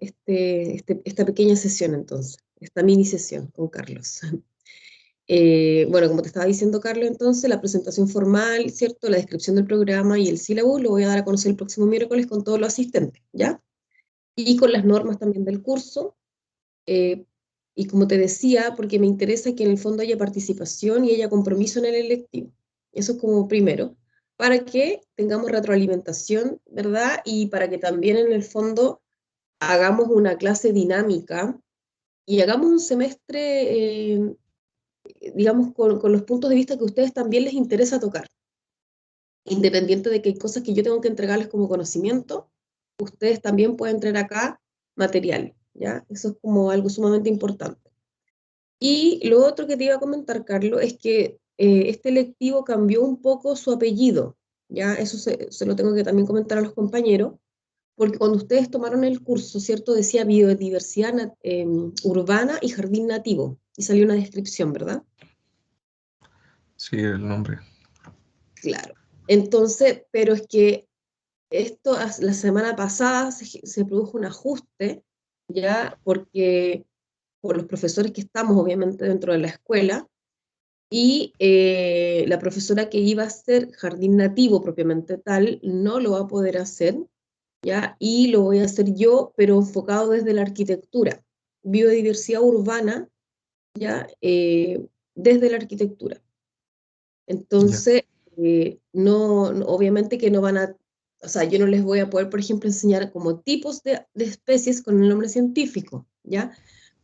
esta pequeña sesión entonces, esta mini sesión con Carlos. Bueno, como te estaba diciendo, Carlos, entonces, la presentación formal, ¿cierto? La descripción del programa y el sílabo lo voy a dar a conocer el próximo miércoles con todos los asistentes, ¿ya? Y con las normas también del curso. eh, y como te decía, porque me interesa que en el fondo haya participación y haya compromiso en el electivo. Eso es como primero, para que tengamos retroalimentación, ¿verdad? Y para que también en el fondo hagamos una clase dinámica y hagamos un semestre, digamos, con los puntos de vista que a ustedes también les interesa tocar. Independiente de que hay cosas que yo tengo que entregarles como conocimiento, ustedes también pueden traer acá material, ¿ya? Eso es como algo sumamente importante. Y lo otro que te iba a comentar, Carlos, es que este electivo cambió un poco su apellido, ¿ya? Eso se lo tengo que también comentar a los compañeros, porque cuando ustedes tomaron el curso, ¿cierto? Decía biodiversidad urbana y jardín nativo, y salió una descripción, ¿verdad? Sí, el nombre. Claro. Entonces, pero es que esto, la semana pasada se produjo un ajuste, ya, porque por los profesores que estamos, obviamente, dentro de la escuela, y la profesora que iba a hacer jardín nativo propiamente tal, no lo va a poder hacer, ya, y lo voy a hacer yo, pero enfocado desde la arquitectura, biodiversidad urbana, ya, desde la arquitectura. Ya. Entonces, obviamente que no van a, o sea, yo no les voy a poder, por ejemplo, enseñar como tipos de especies con el nombre científico, ¿ya?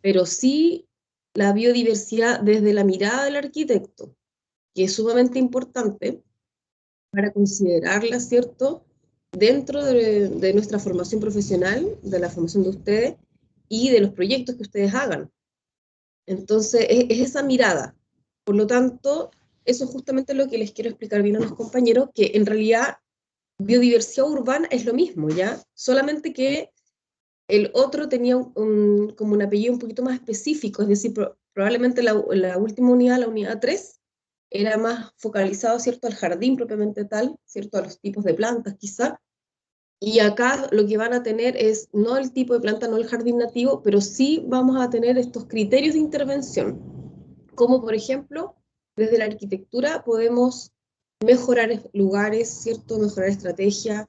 Pero sí la biodiversidad desde la mirada del arquitecto, que es sumamente importante para considerarla, ¿cierto? Dentro de nuestra formación profesional, de la formación de ustedes y de los proyectos que ustedes hagan. Entonces, es esa mirada. Por lo tanto, eso es justamente lo que les quiero explicar bien a los compañeros, que en realidad biodiversidad urbana es lo mismo, ¿ya? Solamente que el otro tenía como un apellido un poquito más específico, es decir, probablemente la última unidad, la unidad 3, era más focalizado, ¿cierto?, al jardín propiamente tal, ¿cierto?, a los tipos de plantas quizá, y acá lo que van a tener es no el tipo de planta, no el jardín nativo, pero sí vamos a tener estos criterios de intervención, como por ejemplo, desde la arquitectura podemos mejorar lugares, ¿cierto? Mejorar estrategias,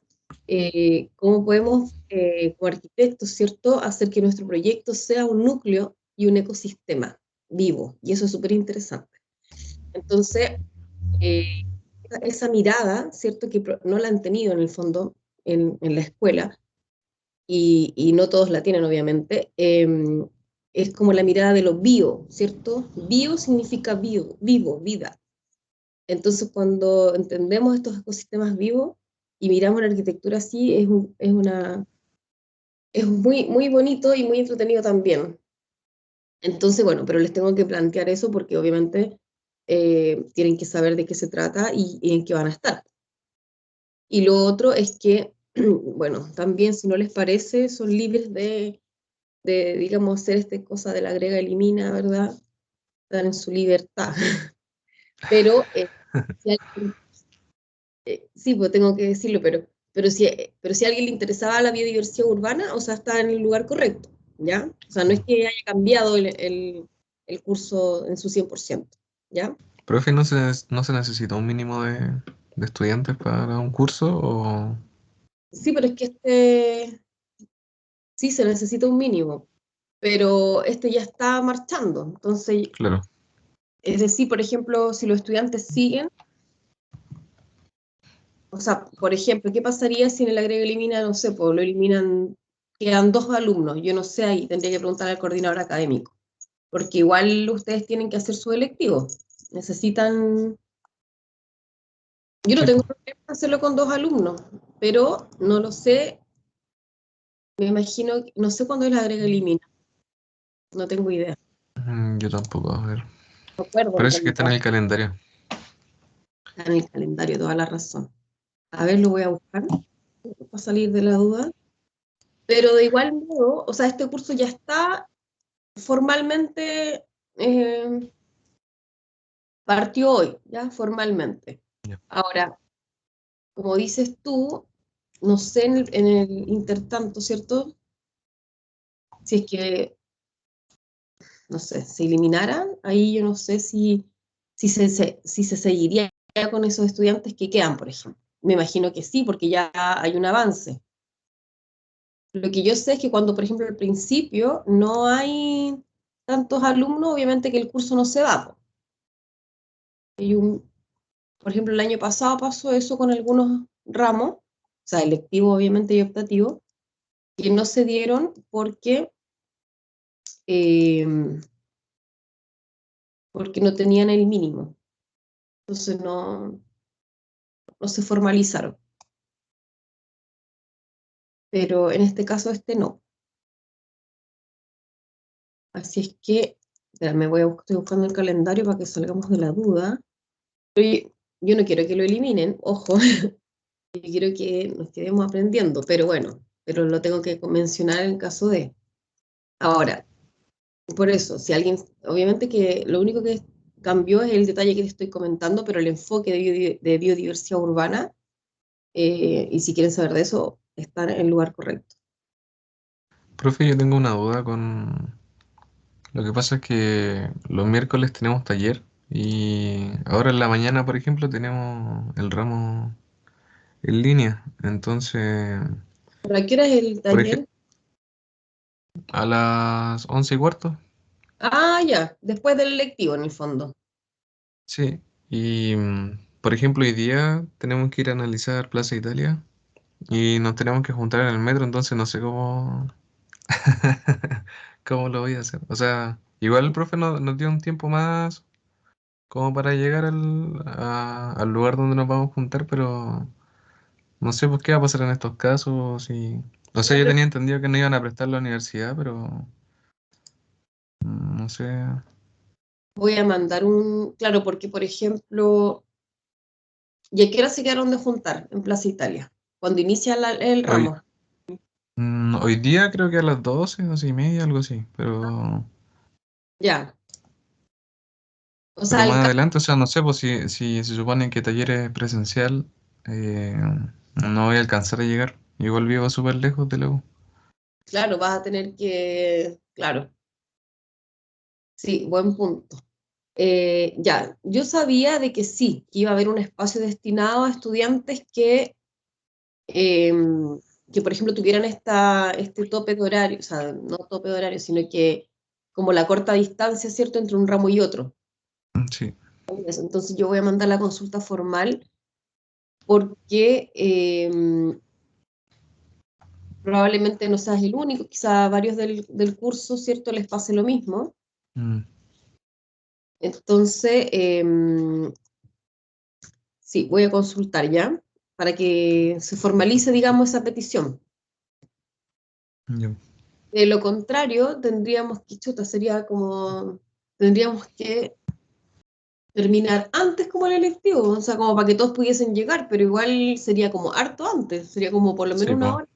cómo podemos, como arquitectos, ¿cierto?, hacer que nuestro proyecto sea un núcleo y un ecosistema vivo, y eso es súper interesante. Entonces, eh, esa mirada, ¿cierto?, que no la han tenido en el fondo en la escuela, y no todos la tienen obviamente, es como la mirada de lo bio, ¿cierto? Bio significa vivo, vida. Entonces, cuando entendemos estos ecosistemas vivos y miramos la arquitectura así, es muy, muy bonito y muy entretenido también. Entonces, bueno, pero les tengo que plantear eso porque obviamente tienen que saber de qué se trata y en qué van a estar. Y lo otro es que, bueno, también si no les parece, son libres digamos, hacer esta cosa de la agrega elimina, ¿verdad? Están en su libertad. Pero, si alguien, sí, pues tengo que decirlo, pero si a alguien le interesaba la biodiversidad urbana, o sea, está en el lugar correcto, ¿ya? O sea, no es que haya cambiado el curso en su 100%, ¿ya? Profe, no se necesita un mínimo de estudiantes para un curso o... Sí, pero es que sí se necesita un mínimo, pero este ya está marchando. Entonces, Claro. es decir, por ejemplo, si los estudiantes siguen, o sea, por ejemplo, ¿qué pasaría si en el agrego elimina, no sé, pues lo eliminan, quedan 2 alumnos? Yo no sé, ahí tendría que preguntar al coordinador académico, porque igual ustedes tienen que hacer su electivo. Necesitan, yo no Sí, tengo pues. problema en hacerlo con 2 alumnos, pero no lo sé, me imagino, no sé cuándo el agrego elimina, no tengo idea. Yo tampoco, a ver. No acuerdo en Parece que está en realidad, el calendario. está en el calendario, toda la razón. A ver, lo voy a buscar para salir de la duda. Pero de igual modo, o sea, este curso ya está formalmente, partió hoy, ya formalmente. Ya. Ahora, como dices tú, no sé en el intertanto, ¿cierto? si es que, no sé, se eliminaran, ahí yo no sé si se seguiría con esos estudiantes que quedan, por ejemplo. Me imagino que sí, porque ya hay un avance. Lo que yo sé es que cuando, por ejemplo, al principio no hay tantos alumnos, obviamente que el curso no se va, po. Hay por ejemplo, el año pasado pasó eso con algunos ramos, o sea, electivo obviamente y optativo, que no se dieron eh, porque no tenían el mínimo. Entonces no se formalizaron. Pero en este caso este no. Así es que, espera, estoy buscando el calendario para que salgamos de la duda. Pero yo no quiero que lo eliminen, ojo, yo quiero que nos quedemos aprendiendo, pero bueno, pero lo tengo que mencionar en caso de. Ahora, por eso, si alguien, obviamente que lo único que cambió es el detalle que te estoy comentando, pero el enfoque de biodiversidad urbana, y si quieren saber de eso, están en el lugar correcto. Profe, yo tengo una duda con... Lo que pasa es que los miércoles tenemos taller y ahora en la mañana, por ejemplo, tenemos el ramo en línea. Entonces, ¿Para qué hora es el por ejemplo, taller? a las 11:15. Ah, ya, después del lectivo en el fondo. Sí. Y, por ejemplo, hoy día tenemos que ir a analizar Plaza Italia y nos tenemos que juntar en el metro, entonces no sé cómo, cómo lo voy a hacer. O sea, igual el profe nos dio un tiempo más como para llegar al lugar donde nos vamos a juntar, pero no sé pues qué va a pasar en estos casos. O sea, yo tenía entendido que no iban a prestar la universidad, pero no sé. Voy a mandar claro, porque por ejemplo, ¿y a qué hora se quedaron de juntar en Plaza Italia? Cuando inicia el Hoy, ramo. hoy día creo que a las 12:30, algo así, Ya. O pero sea, más adelante, o sea, no sé, pues si se supone que taller es presencial, eh, no voy a alcanzar a llegar. Igual vivo súper lejos de la U. claro, vas a tener que, claro, sí, buen punto. Ya, yo sabía de que sí, que iba a haber un espacio destinado a estudiantes eh, que por ejemplo, tuvieran este tope de horario, o sea, no tope de horario, sino que como la corta distancia, ¿cierto?, entre un ramo y otro. Sí, Entonces yo voy a mandar la consulta formal porque probablemente no seas el único, quizá a varios del curso, ¿cierto?, les pase lo mismo. mm, Entonces, sí, voy a consultar ya para que se formalice, digamos, esa petición. ya. De lo contrario, tendríamos que terminar antes como el electivo, o sea, como para que todos pudiesen llegar, pero igual sería como harto antes, sería como por lo menos Sí, una pues,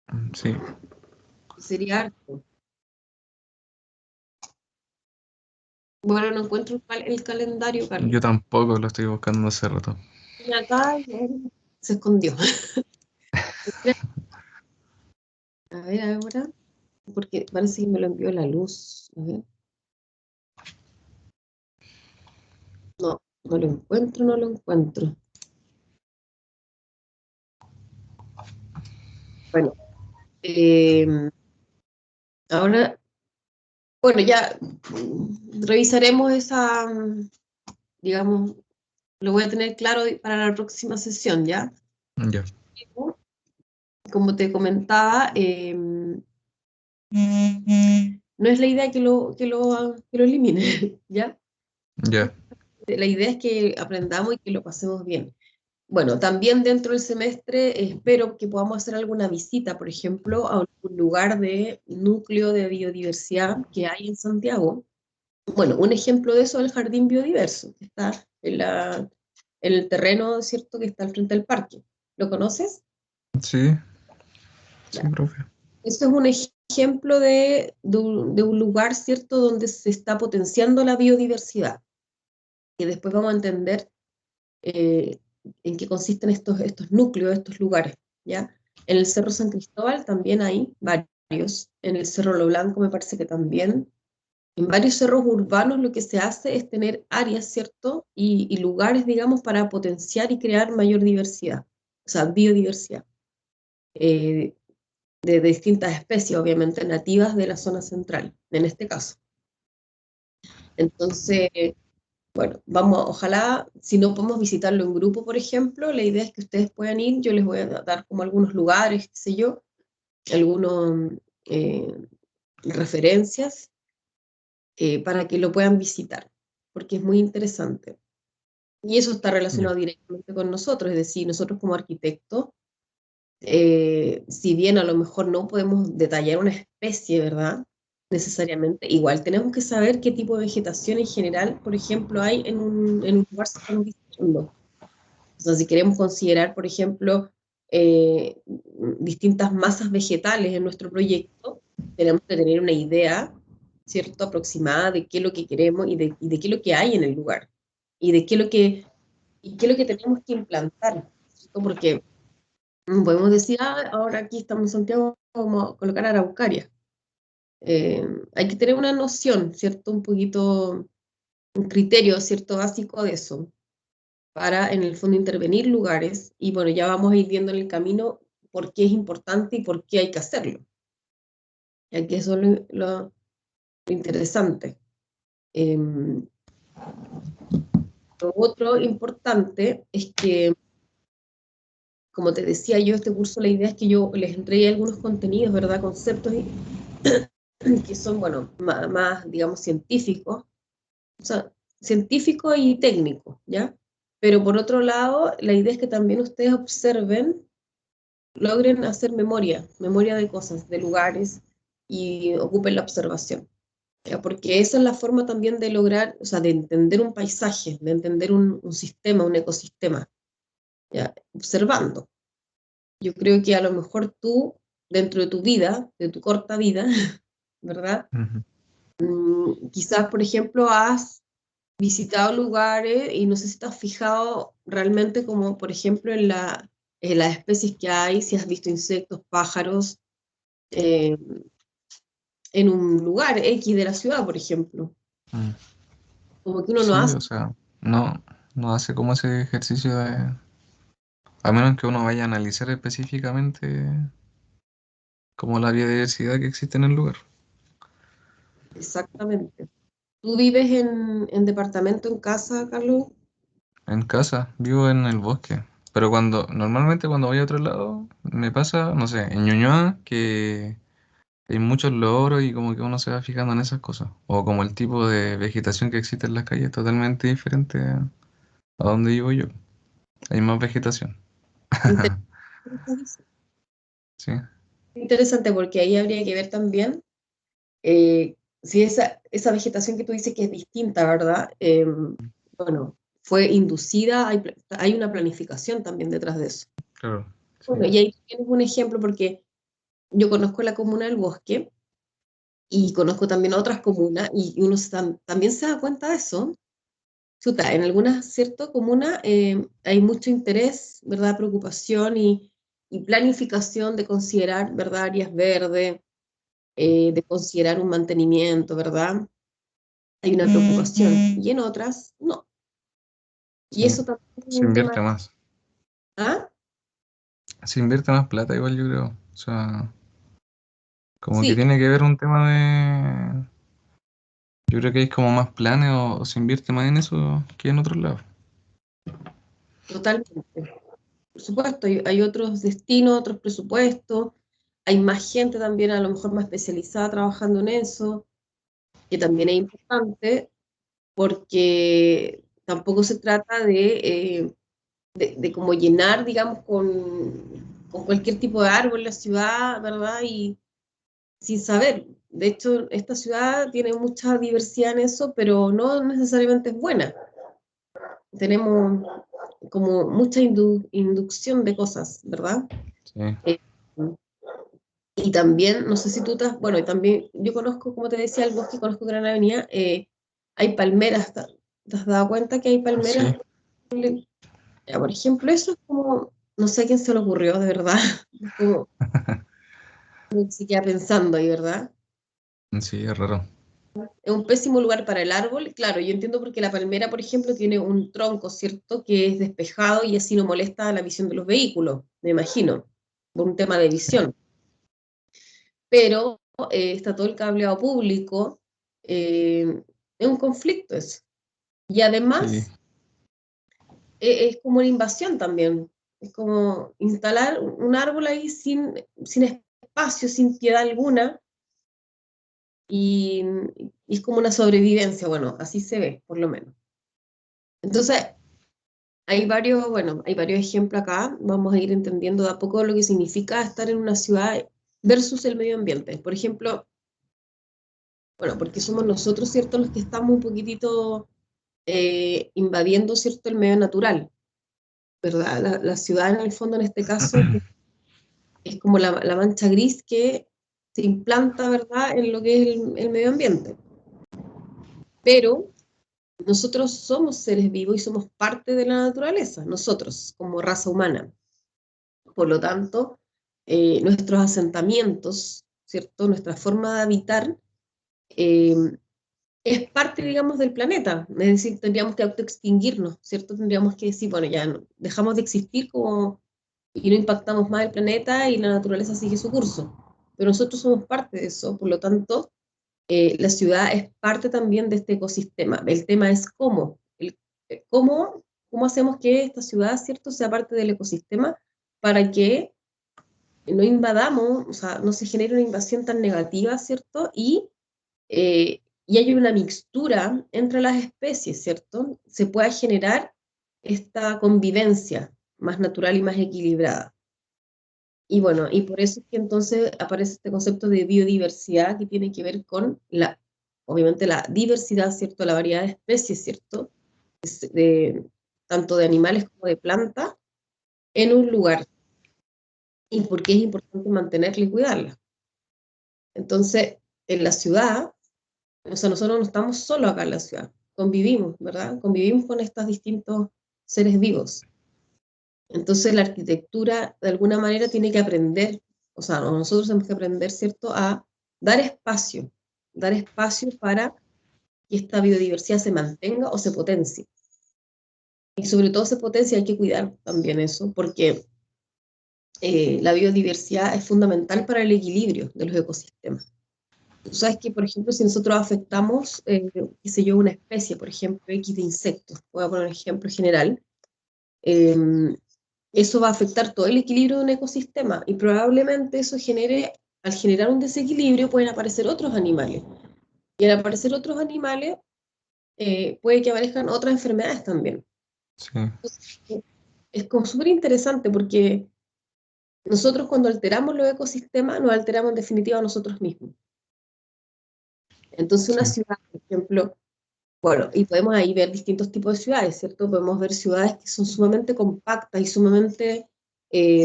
hora, sí. sería harto. Bueno, no encuentro el calendario, Carlos. Yo tampoco lo estoy buscando hace rato. Y acá se escondió. A ver ahora, porque parece que me lo envió la luz. A ver. No, no lo encuentro. Bueno, eh, ahora, bueno, ya revisaremos digamos, lo voy a tener claro para la próxima sesión, ¿ya? Ya, Como te comentaba, no es la idea que lo elimine, ¿ya? ya, La idea es que aprendamos y que lo pasemos bien. Bueno, también dentro del semestre espero que podamos hacer alguna visita, por ejemplo, a un lugar de núcleo de biodiversidad que hay en Santiago. Bueno, un ejemplo de eso es el Jardín Biodiverso, que está en el terreno, ¿cierto?, que está al frente del parque. ¿Lo conoces? sí, sí, Ya. profe. Eso es un ejemplo de un lugar, ¿cierto?, donde se está potenciando la biodiversidad. Y después vamos a entender eh, en qué consisten estos núcleos, estos lugares, ¿ya? En el Cerro San Cristóbal también hay varios. en el Cerro Lo Blanco me parece que también. En varios cerros urbanos lo que se hace es tener áreas, ¿cierto? Y lugares, digamos, para potenciar y crear mayor diversidad, o sea, biodiversidad, eh, de distintas especies, obviamente, nativas de la zona central, en este caso. Entonces, bueno, vamos, ojalá, si no podemos visitarlo en grupo, por ejemplo, la idea es que ustedes puedan ir, yo les voy a dar como algunos lugares, qué sé yo, algunas referencias para que lo puedan visitar, porque es muy interesante. Y eso está Ya. relacionado directamente con nosotros, es decir, nosotros como arquitectos, si bien a lo mejor no podemos detallar una especie, ¿verdad? Necesariamente, igual tenemos que saber qué tipo de vegetación en general, por ejemplo, hay en un lugar que estamos visitando. O sea, si queremos considerar, por ejemplo, distintas masas vegetales en nuestro proyecto, tenemos que tener una idea, ¿cierto?, aproximada de qué es lo que queremos y de qué es lo que hay en el lugar y de qué es lo que tenemos que implantar, ¿cierto? Porque podemos decir, ahora aquí estamos en Santiago, vamos a colocar araucaria. Hay que tener una noción, ¿cierto? Un poquito, un criterio, ¿cierto? Básico de eso para en el fondo intervenir lugares y bueno, ya vamos a ir viendo en el camino por qué es importante y por qué hay que hacerlo. Y aquí eso es lo interesante. Lo otro importante es que, como te decía yo, este curso la idea es que yo les entregue algunos contenidos, ¿verdad? Conceptos que son, bueno, más, digamos, científicos, o sea, científicos y técnicos, ¿ya? Pero por otro lado, la idea es que también ustedes observen, logren hacer memoria de cosas, de lugares, y ocupen la observación. ¿Ya? Porque esa es la forma también de lograr, o sea, de entender un paisaje, de entender un sistema, un ecosistema, ¿ya? Observando. Yo creo que a lo mejor tú, dentro de tu vida, de tu corta vida, ¿verdad? Ujú. Quizás, por ejemplo, has visitado lugares y no sé si te has fijado realmente como, por ejemplo, en las especies que hay, si has visto insectos, pájaros, eh, en un lugar X de la ciudad, por ejemplo. Mm. Como que uno no Sí, hace. o sea, no hace como ese ejercicio de, a menos que uno vaya a analizar específicamente como la biodiversidad que existe en el lugar. Exactamente. ¿Tú vives en departamento, en casa, Carlos? En casa, vivo en el bosque. Pero normalmente cuando voy a otro lado, me pasa, no sé, en Ñuñoa, que hay muchos loros y como que uno se va fijando en esas cosas. O como el tipo de vegetación que existe en las calles es totalmente diferente a donde vivo yo. Hay más vegetación. Interesante, Sí, interesante porque ahí habría que ver también si esa vegetación que tú dices que es distinta, ¿verdad? Bueno, fue inducida, hay una planificación también detrás de eso. claro. Sí. Bueno, y ahí tienes un ejemplo porque yo conozco la comuna del Bosque y conozco también otras comunas y uno también se da cuenta de eso. Chuta, en algunas, ¿cierto? Comunas hay mucho interés, ¿verdad? Preocupación y planificación de considerar, ¿verdad? Áreas verdes, de considerar un mantenimiento, ¿verdad? Hay una preocupación. Y en otras, no. Y Sí, eso también es se un tema. invierte más. ¿Ah? Se invierte más plata igual yo creo. O sea, como que Sí, tiene que ver un tema de... Yo creo que hay como más planes o se invierte más en eso que en otros lados. totalmente. Por supuesto, hay otros destinos, otros presupuestos, hay más gente también, a lo mejor más especializada trabajando en eso, que también es importante, porque tampoco se trata de como llenar, digamos, con cualquier tipo de árbol la ciudad, ¿verdad? Y sin saber. De hecho, esta ciudad tiene mucha diversidad en eso, pero no necesariamente es buena. Tenemos como mucha inducción de cosas, ¿verdad? Sí. Eh, y también, no sé si tú bueno, y también yo conozco, como te decía, el bosque, conozco Gran Avenida, hay palmeras, ¿te has dado cuenta que hay palmeras? Sí. Ya, por ejemplo, eso es como, no sé a quién se le ocurrió, de verdad. Es como, Se queda pensando ahí, ¿verdad? Sí, es raro. Es un pésimo lugar para el árbol. Claro, yo entiendo porque la palmera, por ejemplo, tiene un tronco, ¿cierto? Que es despejado y así no molesta la visión de los vehículos, me imagino, por un tema de visión. Pero está todo el cableado público, es un conflicto eso. Y Sí, además es como una invasión también, es como instalar un árbol ahí sin espacio, sin piedad alguna, y, y es como una sobrevivencia, bueno, así se ve, por lo menos. Entonces, hay varios ejemplos acá, vamos a ir entendiendo de a poco lo que significa estar en una ciudad versus el medio ambiente. Por ejemplo, bueno, porque somos nosotros, ¿cierto?, los que estamos un poquitito invadiendo, ¿cierto?, el medio natural, ¿verdad? La ciudad, en el fondo, en este caso, es como la mancha gris que se implanta, ¿verdad?, en lo que es el medio ambiente. Pero nosotros somos seres vivos y somos parte de la naturaleza, nosotros, como raza humana. Por lo tanto, nuestros asentamientos, ¿cierto?, nuestra forma de habitar, eh, es parte, digamos, del planeta. Es decir, tendríamos que autoextinguirnos, ¿cierto? Tendríamos que decir, bueno, ya no, dejamos de existir como, y no impactamos más el planeta y la naturaleza sigue su curso. Pero nosotros somos parte de eso, por lo tanto, la ciudad es parte también de este ecosistema. El tema es cómo, cómo hacemos que esta ciudad, ¿cierto?, sea parte del ecosistema para que no invadamos, o sea, no se genere una invasión tan negativa, ¿cierto? Y hay una mixtura entre las especies, ¿cierto? Se pueda generar esta convivencia más natural y más equilibrada. Y bueno, y por eso es que entonces aparece este concepto de biodiversidad que tiene que ver con obviamente la diversidad, ¿cierto? La variedad de especies, ¿cierto? De, tanto de animales como de plantas en un lugar. Y por qué es importante mantenerla y cuidarla. Entonces, en la ciudad, o sea, nosotros no estamos solo acá en la ciudad, convivimos, ¿verdad? Convivimos con estos distintos seres vivos. Entonces, la arquitectura, de alguna manera, tiene que aprender, o sea, nosotros tenemos que aprender, ¿cierto?, a dar espacio para que esta biodiversidad se mantenga o se potencie. Y sobre todo se potencia, hay que cuidar también eso, porque la biodiversidad es fundamental para el equilibrio de los ecosistemas. Tú sabes que, por ejemplo, si nosotros afectamos, qué sé yo, una especie, por ejemplo, X de insectos, voy a poner un ejemplo general, eh, eso va a afectar todo el equilibrio de un ecosistema y probablemente eso genere, al generar un desequilibrio, pueden aparecer otros animales. Y al aparecer otros animales, puede que aparezcan otras enfermedades también. sí, Entonces, es como súper interesante porque nosotros cuando alteramos los ecosistemas, nos alteramos en definitiva a nosotros mismos. Entonces una sí. ciudad, por ejemplo, bueno, y podemos ahí ver distintos tipos de ciudades, ¿cierto? Podemos ver ciudades que son sumamente compactas y sumamente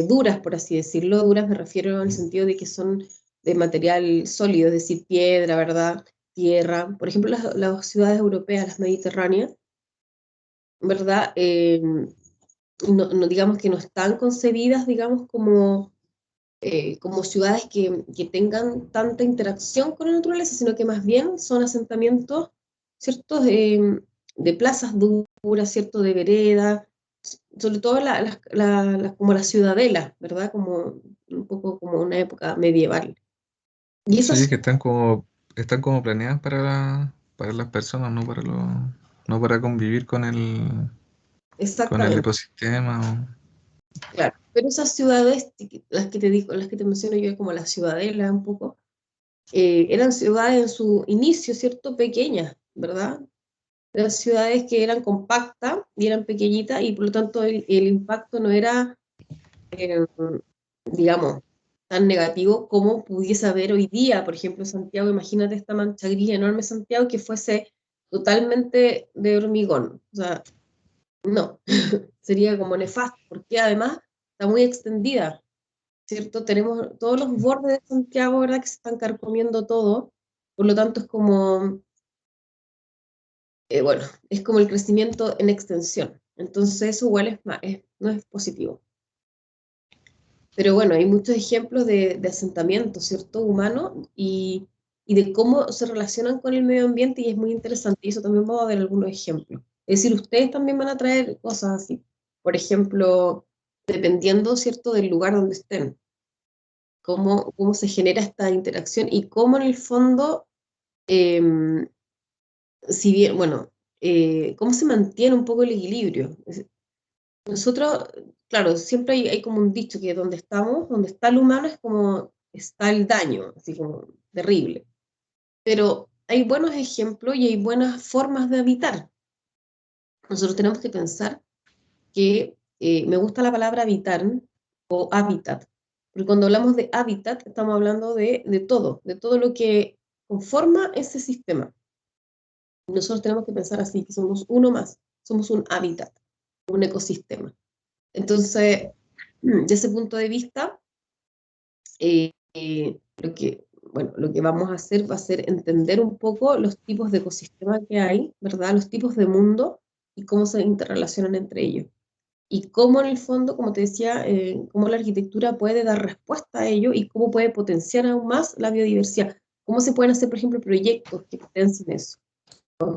duras, por así decirlo. Duras me refiero en el sentido de que son de material sólido, es decir, piedra, ¿verdad? Tierra. Por ejemplo, las ciudades europeas, las mediterráneas, ¿verdad? No, digamos que no están concebidas, digamos, como ciudades que tengan tanta interacción con la naturaleza, sino que más bien son asentamientos, ¿cierto? De plazas duras, ¿cierto? De vereda, sobre todo como la ciudadela, ¿verdad? Como un poco como una época medieval. Y Sí, esas, que están como planeadas para las personas, no para convivir con el exactamente, ecosistema. claro. Pero esas ciudades, las que te digo, las que te menciono yo, como la ciudadela un poco, eran ciudades en su inicio, ¿cierto? Pequeñas, ¿verdad? Eran ciudades que eran compactas y eran pequeñitas y por lo tanto el impacto no era, eh, digamos, tan negativo como pudiese haber hoy día. Por ejemplo, Santiago, imagínate esta mancha gris enorme Santiago que fuese totalmente de hormigón. O sea, no, sería como nefasto, porque además está muy extendida, ¿cierto? Tenemos todos los bordes de Santiago, ¿verdad? Que se están carcomiendo todo. Por lo tanto, es como bueno, es como el crecimiento en extensión. Entonces eso igual no es positivo. Pero bueno, hay muchos ejemplos de asentamientos, ¿cierto? Humanos y de cómo se relacionan con el medio ambiente y es muy interesante. Y eso también vamos a ver algunos ejemplos. Es decir, ustedes también van a traer cosas así. Por ejemplo, dependiendo, ¿cierto?, del lugar donde estén, cómo se genera esta interacción y cómo en el fondo, em, si bien, bueno, cómo se mantiene un poco el equilibrio. Nosotros, claro, siempre hay como un dicho que donde estamos, donde está el humano es como está el daño, así como terrible. Pero hay buenos ejemplos y hay buenas formas de habitar. Nosotros tenemos que pensar que me gusta la palabra habitar o hábitat, porque cuando hablamos de hábitat estamos hablando de todo lo que conforma ese sistema. Nosotros tenemos que pensar así, que somos uno más, somos un hábitat, un ecosistema. Entonces, de ese punto de vista, lo que vamos a hacer va a ser entender un poco los tipos de ecosistemas que hay, ¿verdad? Los tipos de mundo y cómo se interrelacionan entre ellos. Y cómo en el fondo, como te decía, cómo la arquitectura puede dar respuesta a ello y cómo puede potenciar aún más la biodiversidad. ¿Cómo se pueden hacer, por ejemplo, proyectos que potencien eso?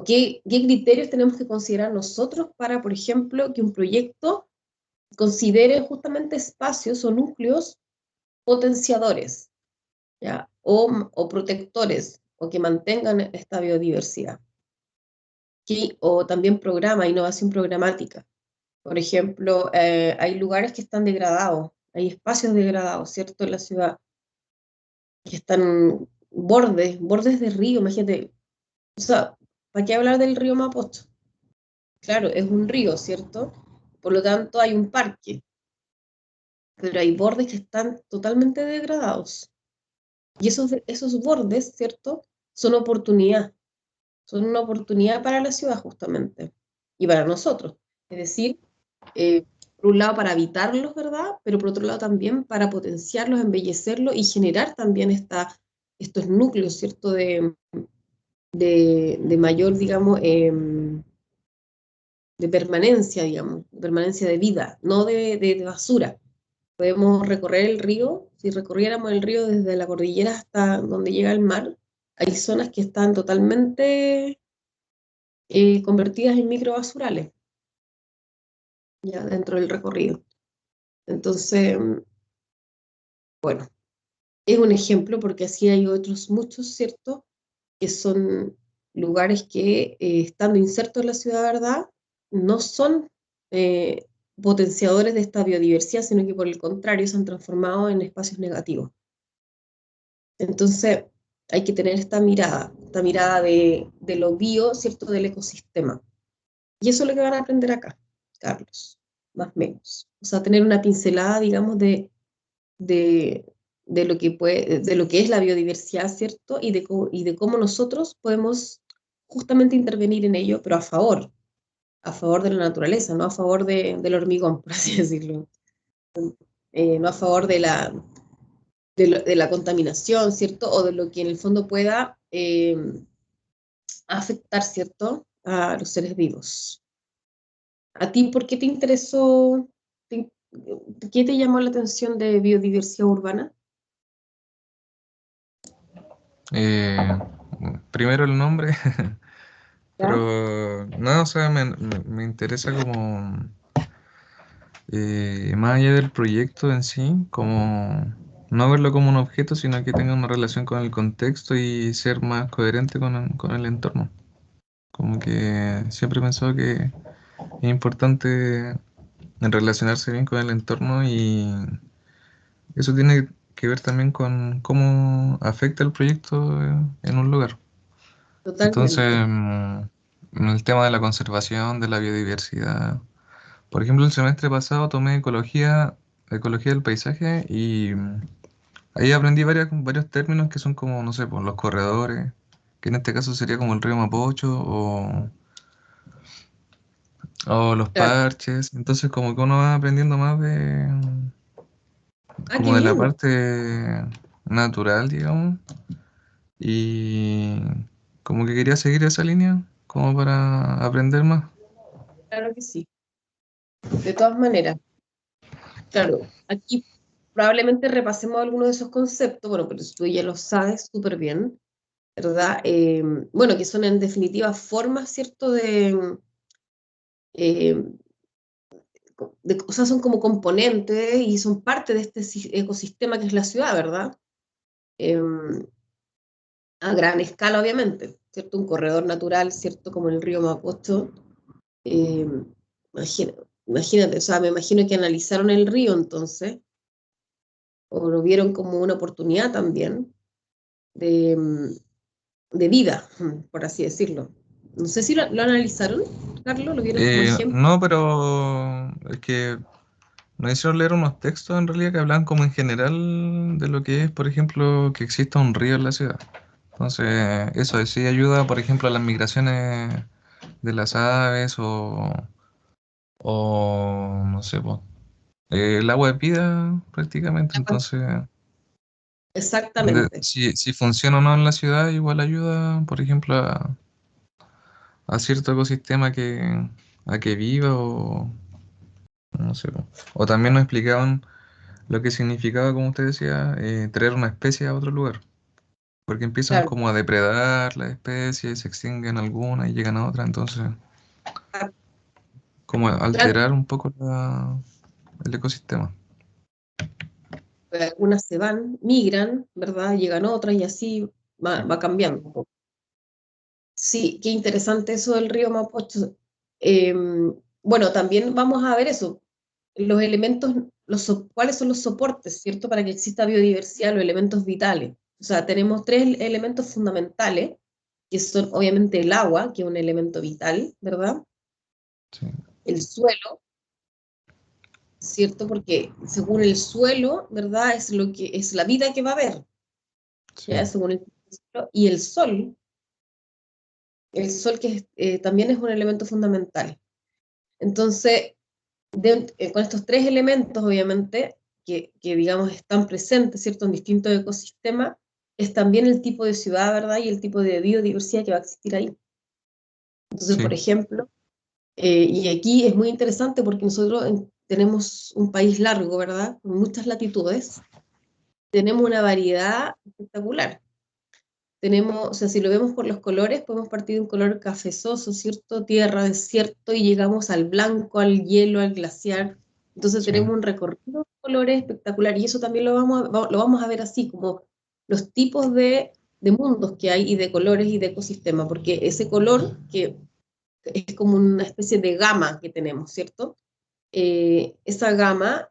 ¿Qué criterios tenemos que considerar nosotros para, por ejemplo, que un proyecto considere justamente espacios o núcleos potenciadores, ¿ya? O protectores, o que mantengan esta biodiversidad? O también programa, innovación programática. Por ejemplo, hay lugares que están degradados, hay espacios degradados, ¿cierto? En la ciudad, que están bordes de río, imagínate. O sea, ¿para qué hablar del río Mapocho? Claro, es un río, ¿cierto? Por lo tanto, hay un parque, pero hay bordes que están totalmente degradados. Y esos bordes, ¿cierto? Son oportunidad, son una oportunidad para la ciudad justamente, y para nosotros. Es decir, por un lado para habitarlos, ¿verdad? Pero por otro lado también para potenciarlos, embellecerlos y generar también estos núcleos, ¿cierto? De mayor, digamos, de permanencia, digamos, de permanencia de vida, no de basura. Podemos recorrer el río, si recorriéramos el río desde la cordillera hasta donde llega el mar, hay zonas que están totalmente convertidas en microbasurales, ya dentro del recorrido. Entonces, bueno, es un ejemplo porque así hay otros muchos, ¿cierto? Que son lugares que, estando insertos en la ciudad, ¿verdad? No son eh, potenciadores de esta biodiversidad, sino que por el contrario se han transformado en espacios negativos. Entonces, hay que tener esta mirada de lo bio, ¿cierto? Del ecosistema. Y eso es lo que van a aprender acá, Carlos, más o menos. O sea, tener una pincelada, digamos, de, de lo que es la biodiversidad, ¿cierto? Y de cómo nosotros podemos justamente intervenir en ello, pero a favor de la naturaleza, no a favor del hormigón, por así decirlo. No a favor de la contaminación, ¿cierto? O de lo que en el fondo pueda afectar, ¿cierto? A los seres vivos. ¿A ti por qué te interesó, te- qué te llamó la atención de biodiversidad urbana? Eh, Primero el nombre, ¿Ya? pero no, o sea, me interesa como, más allá del proyecto en sí, como no verlo como un objeto, sino que tenga una relación con el contexto y ser más coherente con el entorno. Como que siempre he pensado que es importante relacionarse bien con el entorno y eso tiene que ver también con cómo afecta el proyecto en un lugar. Totalmente. Entonces, en el tema de la conservación de la biodiversidad, por ejemplo, el semestre pasado tomé ecología del paisaje y ahí aprendí varios términos que son como, no sé, pues, los corredores, que en este caso sería como el río Mapocho o los Claro. parches. Entonces, como que uno va aprendiendo más Ah, qué como de la bien. parte natural, digamos, y como que quería seguir esa línea, como para aprender más. Claro que sí. De todas maneras, claro, aquí. probablemente repasemos algunos de esos conceptos, bueno, pero tú ya lo sabes súper bien, ¿verdad? Bueno, que son en definitiva formas, ¿cierto? Eh, o sea, son como componentes y son parte de este ecosistema que es la ciudad, ¿verdad? Eh, a gran escala, obviamente, ¿cierto? Un corredor natural, ¿cierto? Como el río Mapocho. Eh, imagínate, o sea, me imagino que analizaron el río entonces, o lo vieron como una oportunidad también de, de vida, por así decirlo. No sé si lo analizaron, Carlos, lo vieron como ejemplo. No, pero es que nos hicieron leer unos textos en realidad que hablan como en general de lo que es, por ejemplo, que exista un río en la ciudad. Entonces, eso sí ayuda, por ejemplo, a las migraciones de las aves o no sé, po, el agua es vida prácticamente. Entonces, Exactamente. si funciona o no en la ciudad, igual ayuda, por ejemplo, a cierto ecosistema a que viva o no sé, po. O también nos explicaban lo que significaba, como usted decía, traer una especie a otro lugar. Porque empiezan Claro. como a depredar las especies, se extinguen algunas y llegan a otras, entonces como Claro, alterar un poco el ecosistema. algunas se van, migran, ¿verdad? Llegan otras y así va cambiando. Sí, qué interesante eso del río Mapocho. Eh, bueno, también vamos a ver eso, los elementos, cuáles son los soportes, ¿cierto? Para que exista biodiversidad, los elementos vitales. O sea, tenemos tres elementos fundamentales, que son obviamente el agua, que es un elemento vital, ¿verdad? Sí, El suelo, ¿cierto? Porque según el suelo, ¿verdad? Es lo que es la vida que va a haber, sí, ¿ya? Según el suelo. Y el sol que también es un elemento fundamental. Entonces, con estos tres elementos, obviamente, digamos están presentes, ¿cierto?, en distintos ecosistemas, es también el tipo de ciudad, ¿verdad?, y el tipo de biodiversidad que va a existir ahí. Entonces, por sí, ejemplo, y aquí es muy interesante porque nosotros tenemos un país largo, ¿verdad?, con muchas latitudes, tenemos una variedad espectacular. Tenemos, o sea, si lo vemos por los colores, podemos partir de un color cafezoso, ¿cierto? Tierra, desierto, y llegamos al blanco, al hielo, al glaciar. Entonces sí, tenemos un recorrido de colores espectacular, y eso también lo vamos a ver así, como los tipos de mundos que hay, y de colores y de ecosistemas, porque ese color, que es como una especie de gama que tenemos, ¿cierto? Esa gama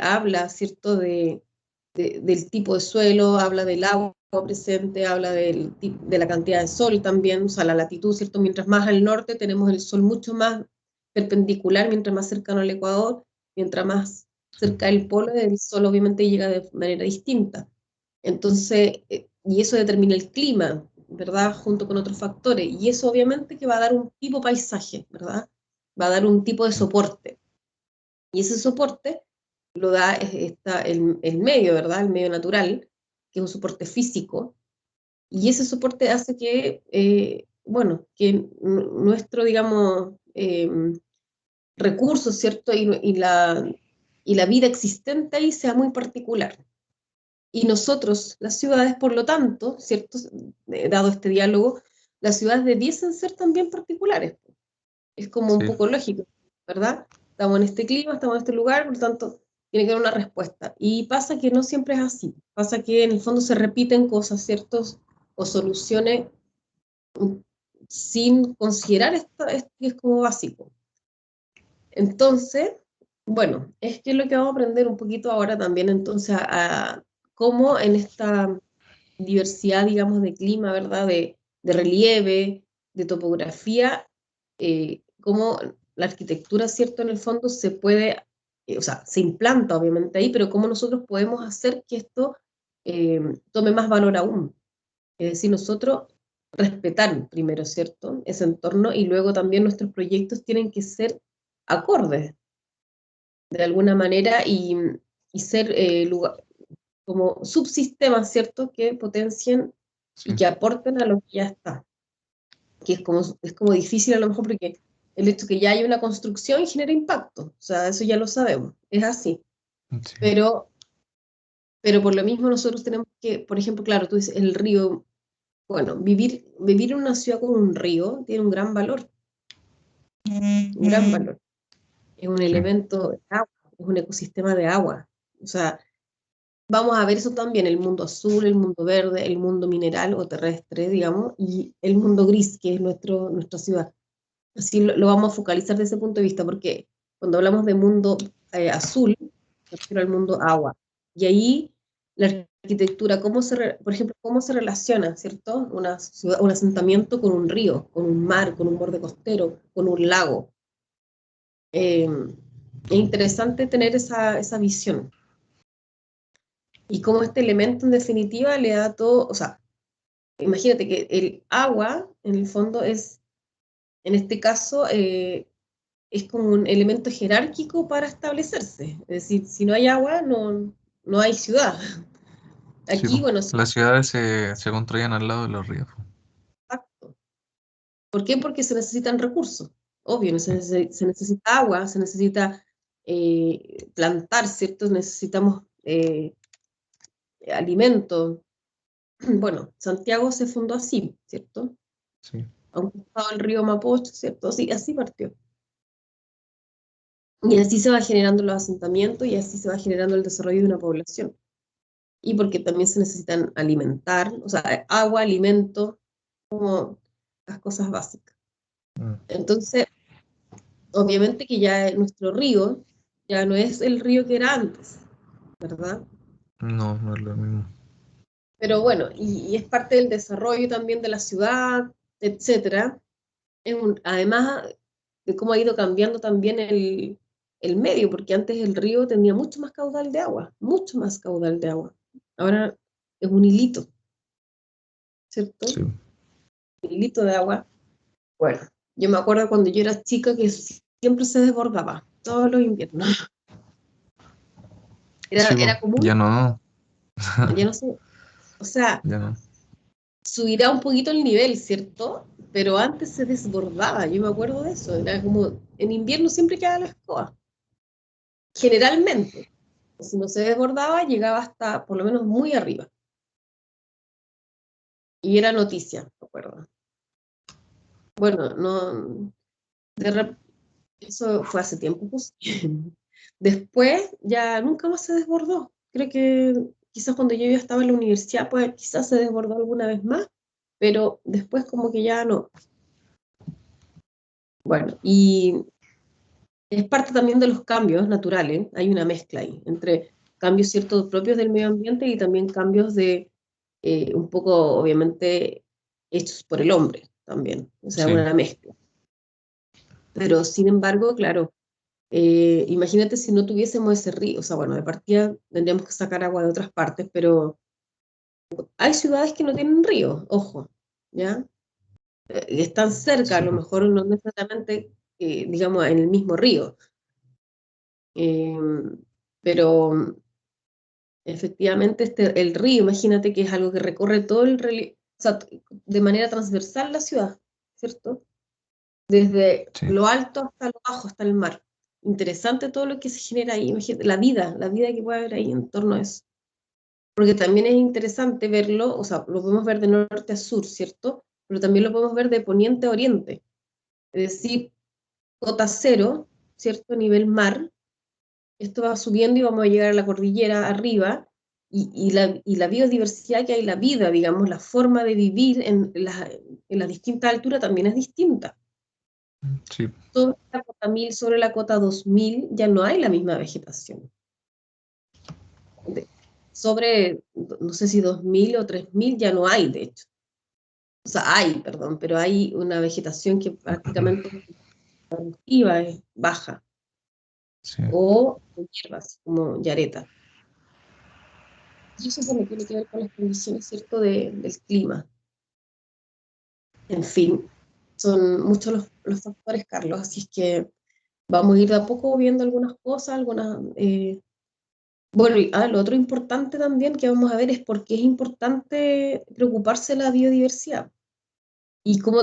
habla, ¿cierto?, del tipo de suelo, habla del agua presente, habla de la cantidad de sol también, o sea, la latitud, ¿cierto? Mientras más al norte tenemos el sol mucho más perpendicular, mientras más cercano al Ecuador, mientras más sí, cerca del polo, el sol obviamente llega de manera distinta. Entonces, y eso determina el clima, ¿verdad? Junto con otros factores. Y eso obviamente que va a dar un tipo de paisaje, ¿verdad? Va a dar un tipo de sí, soporte. Y ese soporte lo da el medio, ¿verdad? El medio natural, que es un soporte físico. Y ese soporte hace que, bueno, que nuestro, digamos, recurso, ¿cierto? Y la vida existente ahí sea muy particular. Y nosotros, las ciudades, por lo tanto, ¿cierto? Dado este diálogo, las ciudades debiesen ser también particulares. Es como un sí, poco lógico, ¿verdad? Estamos en este clima, estamos en este lugar, por lo tanto, tiene que haber una respuesta. Y pasa que no siempre es así. Pasa que en el fondo se repiten cosas, ¿ciertos? O soluciones sin considerar esto que es como básico. Entonces, bueno, es que es lo que vamos a aprender un poquito ahora también, entonces, a cómo en esta diversidad, digamos, de clima, ¿verdad? De relieve, de topografía, cómo la arquitectura, ¿cierto? En el fondo se puede, o sea, se implanta obviamente ahí, pero cómo nosotros podemos hacer que esto tome más valor aún. Es decir, nosotros respetar primero, ¿cierto? Ese entorno, y luego también nuestros proyectos tienen que ser acordes de alguna manera, y ser como subsistemas, ¿cierto?, que potencien y sí. que aporten a lo que ya está. Que es como difícil a lo mejor porque el hecho que ya hay una construcción genera impacto, o sea, eso ya lo sabemos, es así. Sí. Pero Pero por lo mismo nosotros tenemos que, por ejemplo, claro, tú dices, el río, bueno, vivir en una ciudad con un río tiene un gran valor. Es un Sí, elemento de agua, es un ecosistema de agua. O sea, vamos a ver eso también, el mundo azul, el mundo verde, el mundo mineral o terrestre, digamos, y el mundo gris, que es nuestra ciudad. Así lo vamos a focalizar desde ese punto de vista, porque cuando hablamos de mundo azul, me refiero al mundo agua. Y ahí la arquitectura, por ejemplo, cómo se relaciona, ¿cierto? Una ciudad, un asentamiento con un río, con un mar, con un borde costero, con un lago. Eh, es interesante tener esa visión. Y cómo este elemento en definitiva le da todo, o sea, imagínate que el agua en el fondo es, en este caso, es como un elemento jerárquico para establecerse. Es decir, si no hay agua, no hay ciudad. sí, Aquí, po. bueno, sí, Las ciudades se construyen al lado de los ríos, po. exacto. ¿Por qué? Porque se necesitan recursos. Obvio, Sí, se necesita agua, se necesita plantar, ¿cierto? Necesitamos alimento. Bueno, Santiago se fundó así, ¿cierto? sí, Aunque estaba el río Mapocho, ¿cierto? Así partió. Y así se va generando los asentamientos y así se va generando el desarrollo de una población. Y porque también se necesitan alimentar, o sea, agua, alimento, como las cosas básicas. mm, Entonces, obviamente que ya nuestro río ya no es el río que era antes, ¿verdad? no, no es lo mismo. Pero bueno, y es parte del desarrollo también de la ciudad, etcétera. Además de cómo ha ido cambiando también el medio, porque antes el río tenía mucho más caudal de agua, mucho más caudal de agua. Ahora es un hilito, ¿cierto? Sí, Un hilito de agua. Bueno, yo me acuerdo cuando yo era chica que siempre se desbordaba, todos los inviernos. sí, po. Era común, Ya no, ya no sé, o sea, ya no. subirá un poquito el nivel, ¿cierto? Pero antes se desbordaba, yo me acuerdo de eso, era como, en invierno siempre quedaba la escoba, generalmente. Si no se desbordaba, llegaba hasta por lo menos muy arriba. Y era noticia, me acuerdo. Bueno, no, eso fue hace tiempo, pues. Después ya nunca más se desbordó. Creo que quizás cuando yo ya estaba en la universidad, pues quizás se desbordó alguna vez más, pero después como que ya no. Bueno, y es parte también de los cambios naturales, hay una mezcla ahí entre cambios ciertos propios del medio ambiente y también cambios de un poco, obviamente, hechos por el hombre también, o sea, Sí, una mezcla. Pero sin embargo, claro, imagínate si no tuviésemos ese río, o sea, bueno, de partida tendríamos que sacar agua de otras partes, pero hay ciudades que no tienen río, ojo, ¿ya? Están cerca, a sí, lo po. mejor no necesariamente, digamos, en el mismo río, eh, pero efectivamente el río, imagínate que es algo que recorre todo o sea, de manera transversal la ciudad, ¿cierto? Desde Sí, lo alto hasta lo bajo, hasta el mar. Interesante todo lo que se genera ahí, imagínate, la vida que puede haber ahí en torno a eso. Porque también es interesante verlo, o sea, lo podemos ver de norte a sur, ¿cierto? Pero también lo podemos ver de poniente a oriente. Es decir, cota cero, ¿cierto? Nivel mar, esto va subiendo y vamos a llegar a la cordillera arriba, y la biodiversidad que hay, la vida, digamos, la forma de vivir en las distintas alturas también es distinta. sí, Sobre la cota 1000, sobre la cota 2000, ya no hay la misma vegetación. De- Sobre, no sé si 2000 o 3000 ya no hay, de hecho. O sea, hay, perdón, pero hay una vegetación que prácticamente es baja, sí, o hierbas, como yareta. Y eso bueno, tiene que ver con las condiciones, ¿cierto?, del clima. En fin, son muchos los factores, Carlos, así es que vamos a ir de a poco viendo algunas cosas, algunas... bueno, y lo otro importante también que vamos a ver es por qué es importante preocuparse de la biodiversidad y cómo,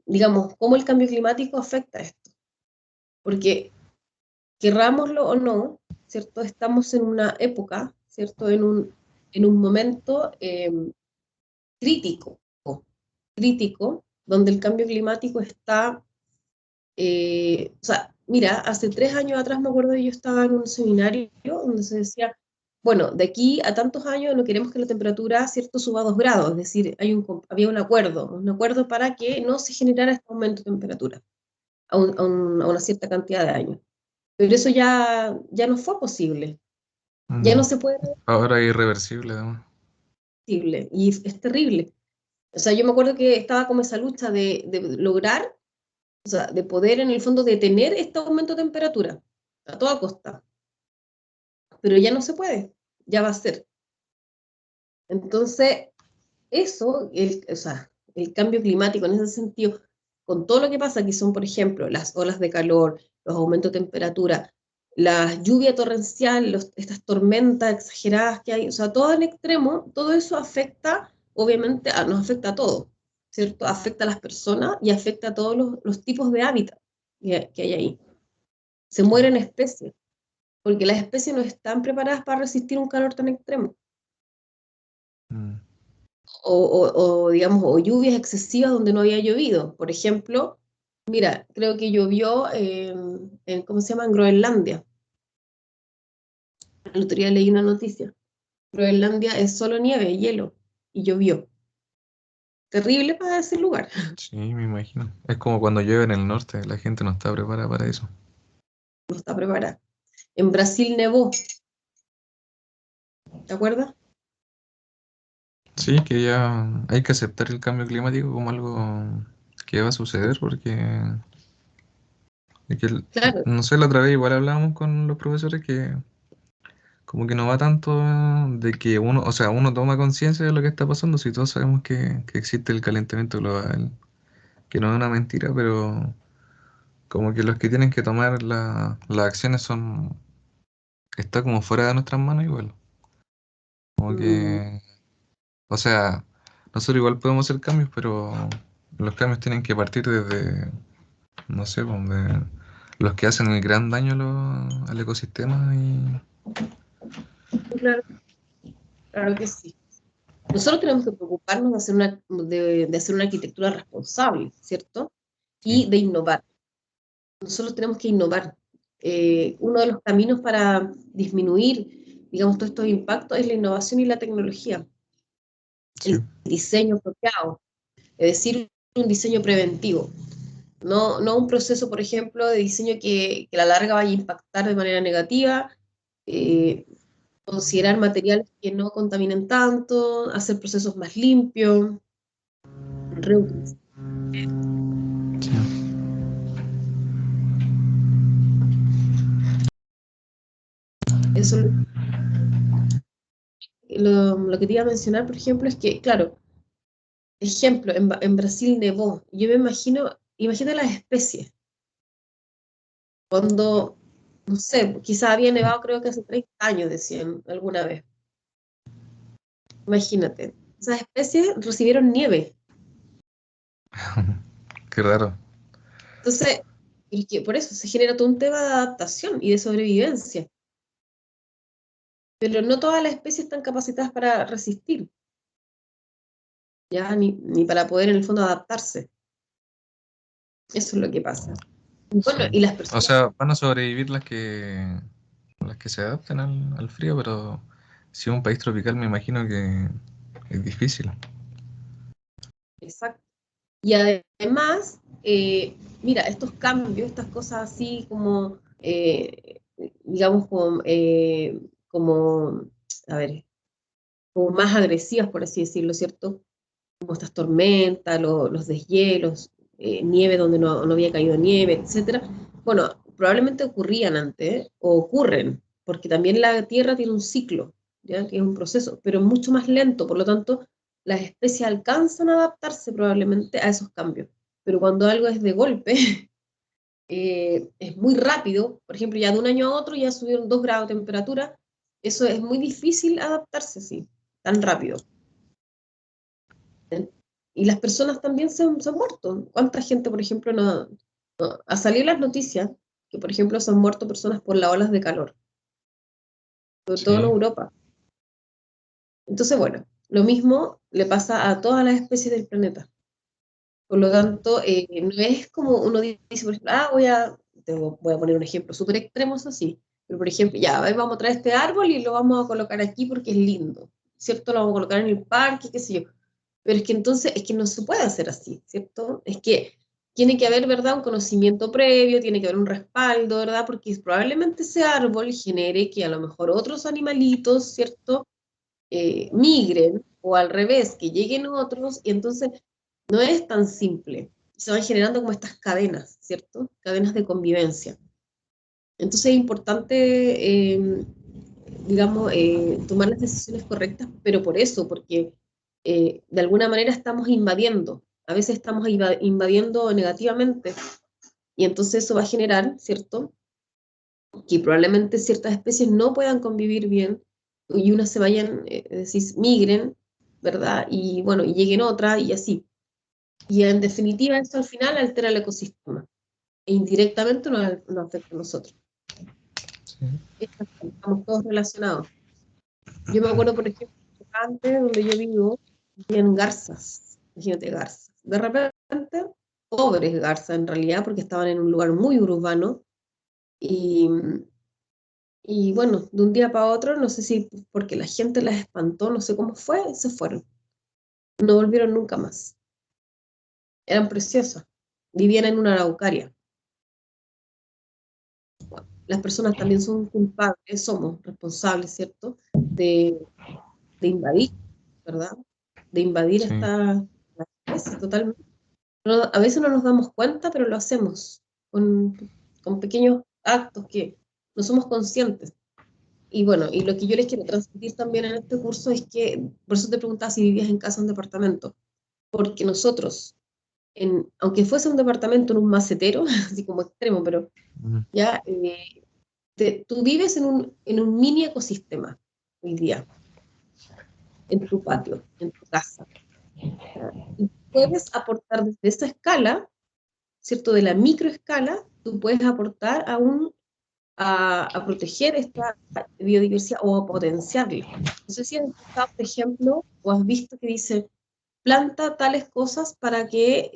digamos, cómo el cambio climático afecta esto. Porque querrámoslo o no, ¿cierto? Estamos en una época, ¿cierto? ¿cierto? En un momento crítico, crítico, donde el cambio climático está, o sea, mira, hace 3 años atrás me acuerdo que yo estaba en un seminario donde se decía, bueno, de aquí a tantos años no queremos que la temperatura, ¿cierto?, suba 2 grados, es decir, había un acuerdo para que no se generara este aumento de temperatura a una cierta cantidad de años. Pero eso ya no fue posible, ya no No. se puede Ahora es irreversible, además. posible, y es terrible. O sea, yo me acuerdo que estaba como esa lucha de lograr, o sea, de poder en el fondo detener este aumento de temperatura a toda costa, pero ya no se puede, ya va a ser. Entonces, eso, o sea, el cambio climático en ese sentido, con todo lo que pasa, que son, por ejemplo, las olas de calor, los aumentos de temperatura, la lluvia torrencial, estas tormentas exageradas que hay, o sea, todo en extremo, todo eso afecta, obviamente, nos afecta a todos, ¿cierto? Afecta a las personas y afecta a todos los tipos de hábitat que hay ahí. Se Sí. mueren especies, porque las especies no están preparadas para resistir un calor tan extremo. Mm. Digamos, o lluvias excesivas donde no había llovido. Por ejemplo, mira, creo que llovió ¿cómo se llama? En Groenlandia. El otro día leí una noticia. Groenlandia es solo nieve, hielo, y llovió. Terrible para ese lugar. Sí, me imagino. Es como cuando llueve en el norte, la gente no está preparada para eso. No está preparada. En Brasil nevó, ¿te acuerdas? Sí, que ya hay que aceptar el cambio climático como algo que va a suceder porque es que Claro. no sé, la otra vez igual hablábamos con los profesores que como que no va tanto de que uno, o sea, uno toma conciencia de lo que está pasando, si todos sabemos que existe el calentamiento global, que no es una mentira, pero como que los que tienen que tomar las acciones son, está como fuera de nuestras manos igual. Como Mm, que, o sea, nosotros igual podemos hacer cambios, pero los cambios tienen que partir desde, no sé, pues, de los que hacen el gran daño al ecosistema y claro, claro que sí. Nosotros tenemos que preocuparnos de hacer una arquitectura responsable, ¿cierto? sí, Y de innovar. Nosotros tenemos que innovar. Uno de los caminos para disminuir, digamos, todos estos impactos es la innovación y la tecnología, sí. el diseño apropiado, es decir, un diseño preventivo. No un proceso, por ejemplo, de diseño que a la larga vaya a impactar de manera negativa, eh, considerar materiales que no contaminen tanto, hacer procesos más limpios, reutilizar. Sí. Eso lo que te iba a mencionar, por ejemplo, es que, claro, ejemplo, en Brasil nevó. Yo me imagino las especies. Cuando, no sé, quizás había nevado, creo que hace 30 años, decían alguna vez. Imagínate. Esas especies recibieron nieve. Qué raro. Entonces, y que por eso se genera todo un tema de adaptación y de sobrevivencia. Pero no todas las especies están capacitadas para resistir, ¿ya? Ni para poder, en el fondo, adaptarse. Eso es lo que pasa. Y Sí. bueno, y las O personas. sea, van a sobrevivir las que se adapten al frío, pero si es un país tropical me imagino que es difícil. Exacto. Y además, mira, estos cambios, estas cosas así como, digamos, como, a ver, como más agresivas, por así decirlo, ¿cierto? Como estas tormentas, los deshielos, nieve donde no había caído nieve, etcétera. Bueno, probablemente ocurrían antes, o ocurren, porque también la Tierra tiene un ciclo, ¿ya? Que es un proceso, pero mucho más lento, por lo tanto, las especies alcanzan a adaptarse probablemente a esos cambios. Pero cuando algo es de golpe, es muy rápido, por ejemplo, ya de un año a otro ya subieron 2 grados de temperatura, eso es muy difícil adaptarse, sí, tan rápido. Y las personas también se han muerto. ¿Cuánta gente, por ejemplo, ha salido en las noticias que, por ejemplo, se han muerto personas por las olas de calor, sobre todo en Sí, Europa? Entonces, bueno, lo mismo le pasa a todas las especies del planeta. Por lo tanto, no es como uno dice, por ejemplo, voy a poner un ejemplo súper extremo, eso sí, pero por ejemplo, ya, a ver, vamos a traer este árbol y lo vamos a colocar aquí porque es lindo, ¿cierto? Lo vamos a colocar en el parque, qué sé yo. Pero es que entonces, es que no se puede hacer así, ¿cierto? Es que tiene que haber, ¿verdad? Un conocimiento previo, tiene que haber un respaldo, ¿verdad? Porque probablemente ese árbol genere que a lo mejor otros animalitos, ¿cierto? Migren, o al revés, que lleguen otros, y entonces no es tan simple. Se van generando como estas cadenas, ¿cierto? Cadenas de convivencia. Entonces es importante, digamos, tomar las decisiones correctas, pero por eso, porque de alguna manera estamos invadiendo, a veces estamos invadiendo negativamente, y entonces eso va a generar, ¿cierto? Que probablemente ciertas especies no puedan convivir bien y unas se vayan, es decir, migren, ¿verdad? Y bueno, y lleguen otras y así. Y en definitiva, esto al final altera el ecosistema e indirectamente nos afecta a nosotros. Sí. Estamos todos relacionados. Yo me acuerdo, por ejemplo, antes donde yo vivo, habían garzas, imagínate, garzas. De repente, pobres garzas en realidad, porque estaban en un lugar muy urbano y, y bueno, de un día para otro, no sé si porque la gente las espantó, no sé cómo fue, se fueron. No volvieron nunca más. Eran preciosas. Vivían en una araucaria. Las personas también son culpables, somos responsables, ¿cierto? De, de invadir, ¿verdad? De invadir Sí. esta especie totalmente. A veces no nos damos cuenta, pero lo hacemos con, con pequeños actos que no somos conscientes. Y bueno, y lo que yo les quiero transmitir también en este curso es que, por eso te preguntaba si vivías en casa o en departamento, porque nosotros, aunque fuese un departamento en un macetero, así como extremo, pero Mm. ya tú vives en un mini ecosistema hoy día, en tu patio, en tu casa. ¿Ya? Y puedes aportar desde esa escala, ¿cierto? De la microescala, tú puedes aportar a proteger esta biodiversidad o a potenciarla. No sé si has escuchado, por ejemplo, o has visto que dice, planta tales cosas para que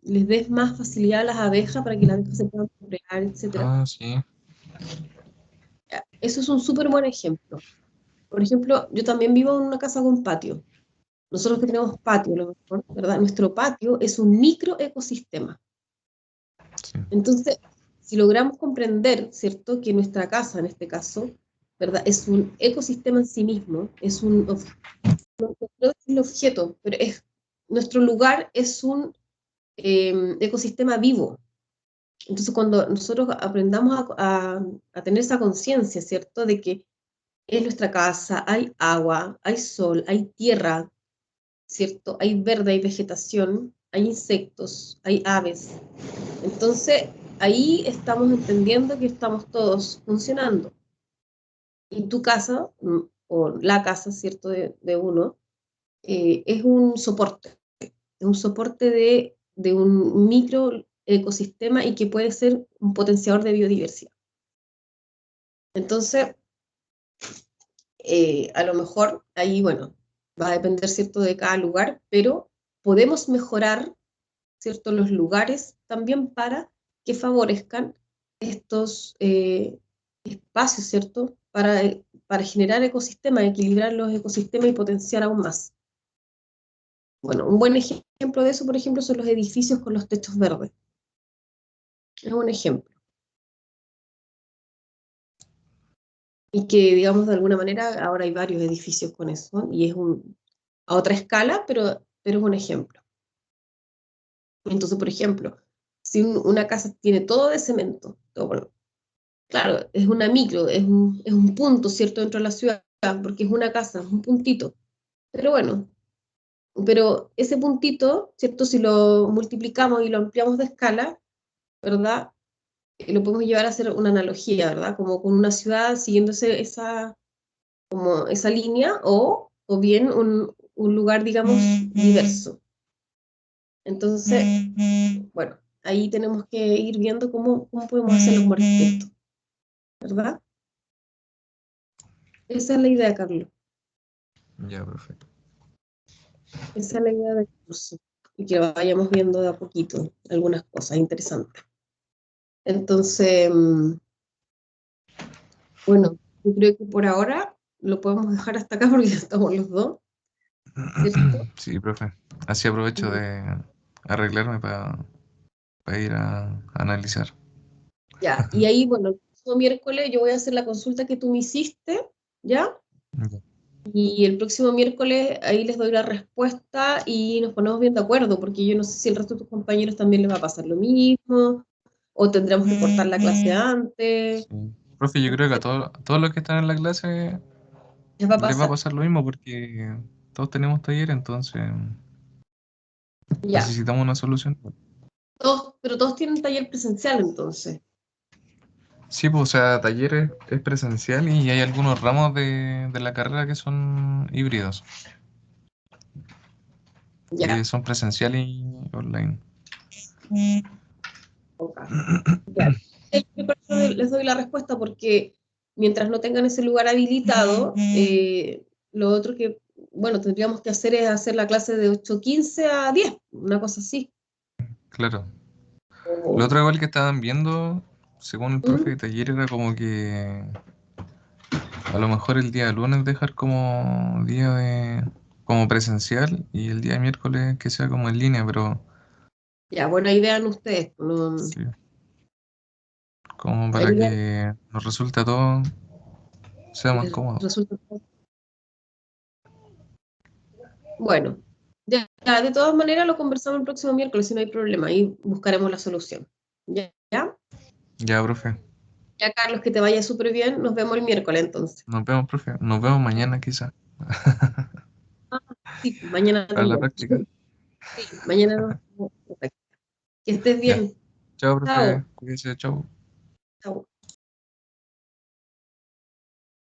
les des más facilidad a las abejas, para que las abejas se puedan congregar, etc. Ah, sí. Eso es un súper buen ejemplo. Por ejemplo, yo también vivo en una casa con patio. Nosotros que tenemos patio, a lo mejor, ¿verdad? Nuestro patio es un microecosistema. Sí. Entonces, si logramos comprender, ¿cierto?, que nuestra casa, en este caso, ¿verdad?, es un ecosistema en sí mismo, es no quiero decir objeto, pero nuestro lugar es un ecosistema vivo. Entonces, cuando nosotros aprendamos a tener esa conciencia, ¿cierto?, de que es nuestra casa, hay agua, hay sol, hay tierra, ¿cierto? Hay verde, hay vegetación, hay insectos, hay aves. Entonces, ahí estamos entendiendo que estamos todos funcionando. Y tu casa, o la casa, ¿cierto?, de uno, es un soporte de un micro ecosistema y que puede ser un potenciador de biodiversidad. Entonces, a lo mejor ahí, bueno, va a depender, ¿cierto?, de cada lugar, pero podemos mejorar, ¿cierto?, los lugares también para que favorezcan estos espacios, ¿cierto?, para generar ecosistemas, equilibrar los ecosistemas y potenciar aún más. Bueno, un buen ejemplo de eso, por ejemplo, son los edificios con los techos verdes. Es un ejemplo. Y que, digamos, de alguna manera, ahora hay varios edificios con eso, y es a otra escala, pero es un ejemplo. Entonces, por ejemplo, si una casa tiene todo de cemento, todo, bueno, claro, es una micro, es un punto, ¿cierto?, dentro de la ciudad, porque es una casa, es un puntito. Pero bueno, pero ese puntito, ¿cierto?, si lo multiplicamos y lo ampliamos de escala, ¿verdad?, lo podemos llevar a hacer una analogía, ¿verdad?, como con una ciudad siguiéndose como esa línea, o bien un lugar, digamos, diverso. Entonces, bueno, ahí tenemos que ir viendo cómo podemos hacerlo como arquitectos, ¿verdad? Esa es la idea, Carlos. Ya, profe. Esa es la idea del curso. Y que vayamos viendo de a poquito algunas cosas interesantes. Entonces, bueno, yo creo que por ahora lo podemos dejar hasta acá porque ya estamos los dos, ¿cierto? Sí, profe. Así aprovecho Mm, de arreglarme para ir a analizar. Ya, y ahí, bueno, el próximo miércoles yo voy a hacer la consulta que tú me hiciste, ¿ya? Ya. Y el próximo miércoles ahí les doy la respuesta y nos ponemos bien de acuerdo, porque yo no sé si el resto de tus compañeros también les va a pasar lo mismo, o tendremos que cortar la clase antes. Sí. Profe, yo creo que Entonces, a todos los que están en la clase les va a les va a pasar. pasar lo mismo porque todos tenemos taller, entonces Ya. necesitamos una solución. Todos, pero todos tienen taller presencial entonces. Sí, pues, o sea, taller es presencial y hay algunos ramos de la carrera que son híbridos, que Ya. son presencial y online. Ok. Ya. Yo por eso les doy la respuesta porque mientras no tengan ese lugar habilitado, lo otro que, bueno, tendríamos que hacer es hacer la clase de 8:15 a 10, una cosa así. Claro. Lo O- otro igual que estaban viendo, según el profe ¿Mm? de taller, era como que a lo mejor el día lunes dejar como día de como presencial y el día miércoles que sea como en línea, pero Ya, bueno, ahí vean ustedes. sí, como para Ahí vean, que nos resulte a todos sea más cómodo. resulta. Bueno, ya, de todas maneras lo conversamos el próximo miércoles, si no hay problema, ahí buscaremos la solución. ¿Ya? ¿Ya? Ya, profe. Ya, Carlos, que te vaya súper bien. Nos vemos el miércoles entonces. Nos vemos, profe. Nos vemos mañana quizá. Ah, sí, mañana Para la también. práctica. Sí, mañana nos vemos. Que estés Ya. bien. Chao, profe. Chao. Cuídese, chao.